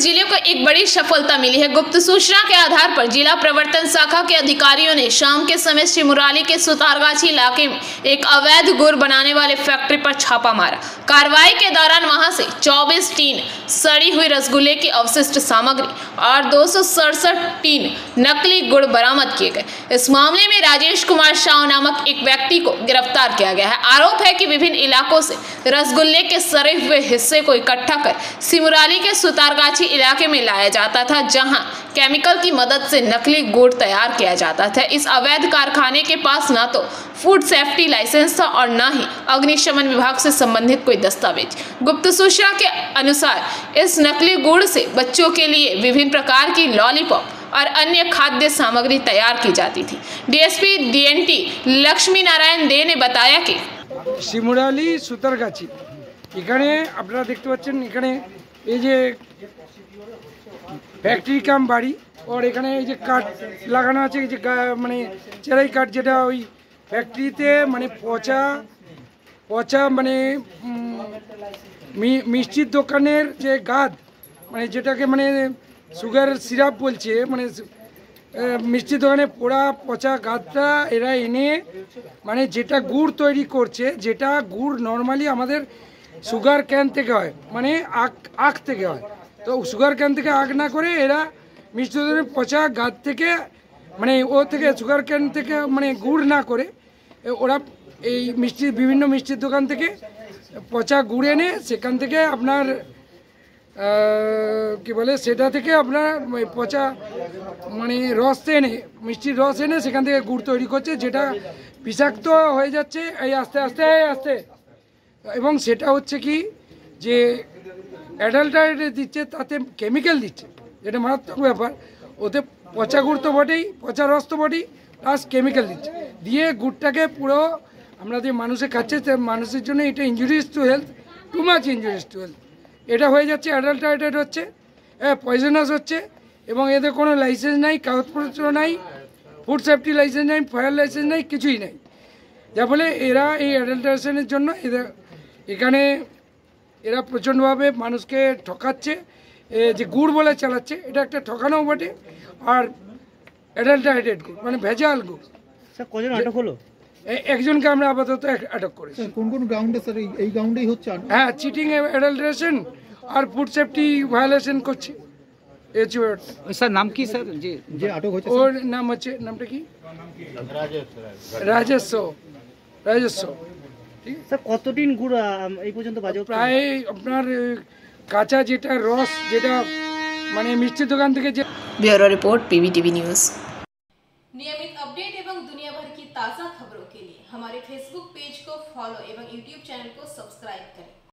जिले को एक बड़ी सफलता मिली है। गुप्त सूचना के आधार पर जिला प्रवर्तन शाखा के अधिकारियों ने शाम के समय सिमुराली के सुतारगाछी इलाके में एक अवैध गुड़ बनाने वाले फैक्ट्री पर छापा मारा। कार्रवाई के दौरान वहां से 24 टीन सड़ी हुई रसगुल्ले की अवशिष्ट सामग्री और 267 टीन नकली गुड़ बरामद किए गए। इस मामले में राजेश कुमार शाह नामक एक व्यक्ति को गिरफ्तार किया गया है। आरोप है कि विभिन्न इलाकों से रसगुल्ले के सड़े हुए हिस्से को इकट्ठा कर सिमुराली के सुतारगाछी इलाके में लाया जाता था, जहां केमिकल की मदद से नकली गुड़ तैयार किया जाता था। इस अवैध कारखाने के पास न तो फूड सेफ्टी लाइसेंस था और न ही अग्निशमन विभाग से संबंधित कोई दस्तावेज। गुप्त सूचना के अनुसार इस नकली गुड़ से बच्चों के लिए विभिन्न प्रकार की लॉलीपॉप और अन्य खाद्य सामग्री तैयार की जाती थी। डीएसपी डीएनटी लक्ष्मी नारायण दे ने बताया कि सिमुराली सुतारगाछी এখানে আপনারা দেখতে পাচ্ছেন, এখানে এই যে ফ্যাক্টরি কাম বাড়ি আর এখানে এই যে কাঠ লাগানো আছে, এই যে মানে চেরাই কাঠ, যেটা ওই ফ্যাক্টরিতে মানে পচা মানে মিষ্টির দোকানের যে গাদ, মানে যেটাকে মানে সুগার সিরাপ বলছে, মানে মিষ্টির দোকানে পোড়া পচা গাদটা এরা এনে মানে যেটা গুড় তৈরি করছে, যেটা গুড় নর্মালি আমাদের সুগার ক্যান থেকে হয়, মানে আখ থেকে হয়। তো সুগার ক্যান থেকে আখ না করে এরা মিষ্টি দোকানের পচা গাদ থেকে মানে থেকে সুগার ক্যান থেকে মানে গুড় না করে ওরা এই বিভিন্ন মিষ্টির দোকান থেকে পচা গুড় এনে সেখান থেকে আপনার কি বলে সেটা থেকে আপনার পচা মানে রস এনে মিষ্টির রস এনে সেখান থেকে গুড় তৈরি করছে, যেটা বিষাক্ত হয়ে যাচ্ছে এই আস্তে আস্তে আস্তে। এবং সেটা হচ্ছে কি যে অ্যাডাল্টারেট দিচ্ছে, তাতে কেমিক্যাল দিচ্ছে, যেটা মারাত্মক ব্যাপার। ওতে পচা গুড় তো বটেই, পচা রস তো বটেই, প্লাস কেমিক্যাল দিচ্ছে, দিয়ে গুড়টাকে পুরো আমরা যে মানুষে খাচ্ছে মানুষের জন্য এটা injurious to health, too much injurious to health. এটা হয়ে যাচ্ছে অ্যাডাল্টারেটেড হচ্ছে, পয়জনাস হচ্ছে, এবং এদের কোনো লাইসেন্স নাই, কাগজপত্র নাই, ফুড সেফটি লাইসেন্স নাই, ফায়ার লাইসেন্স নাই, কিছুই নাই। যার ফলে এরা এই অ্যাডাল্টারেশনের জন্য এখানে এরা প্রচণ্ডভাবে মানুষকে ঠকাচ্ছে, যে গুড় বলে চালাচ্ছে, এটা একটা ঠকানোও বটে। আর অ্যাডাল্টারেটেড গুড় মানে ভেজাল গুড়। স্যার কজন আটক হলো? একজনকে আমরা আপাতত আটক করেছি। কোন কোন গ্রাউন্ডে স্যার এই গ্রাউন্ডেই হচ্ছে? হ্যাঁ, চিটিং, অ্যাডাল্টারেশন আর ফুড সেফটি ভায়োলেশন করছে। স্যার নাম কি স্যার যে আটক হয়েছে? ওর নাম হচ্ছে, নামটা কি? রাজস্ব। স্যার কতদিন গুড় এই পর্যন্ত বাজে? প্রায় আপনার কাঁচা যেটা রস, যেটা মানে মিষ্টির দোকান থেকে যে। Bureau report PVTV news. नियमित अपडेट एवं दुनिया भर की ताज़ा खबरों के लिए हमारे फेसबुक पेज को फॉलो एवं यूट्यूब चैनल को सब्सक्राइब करें।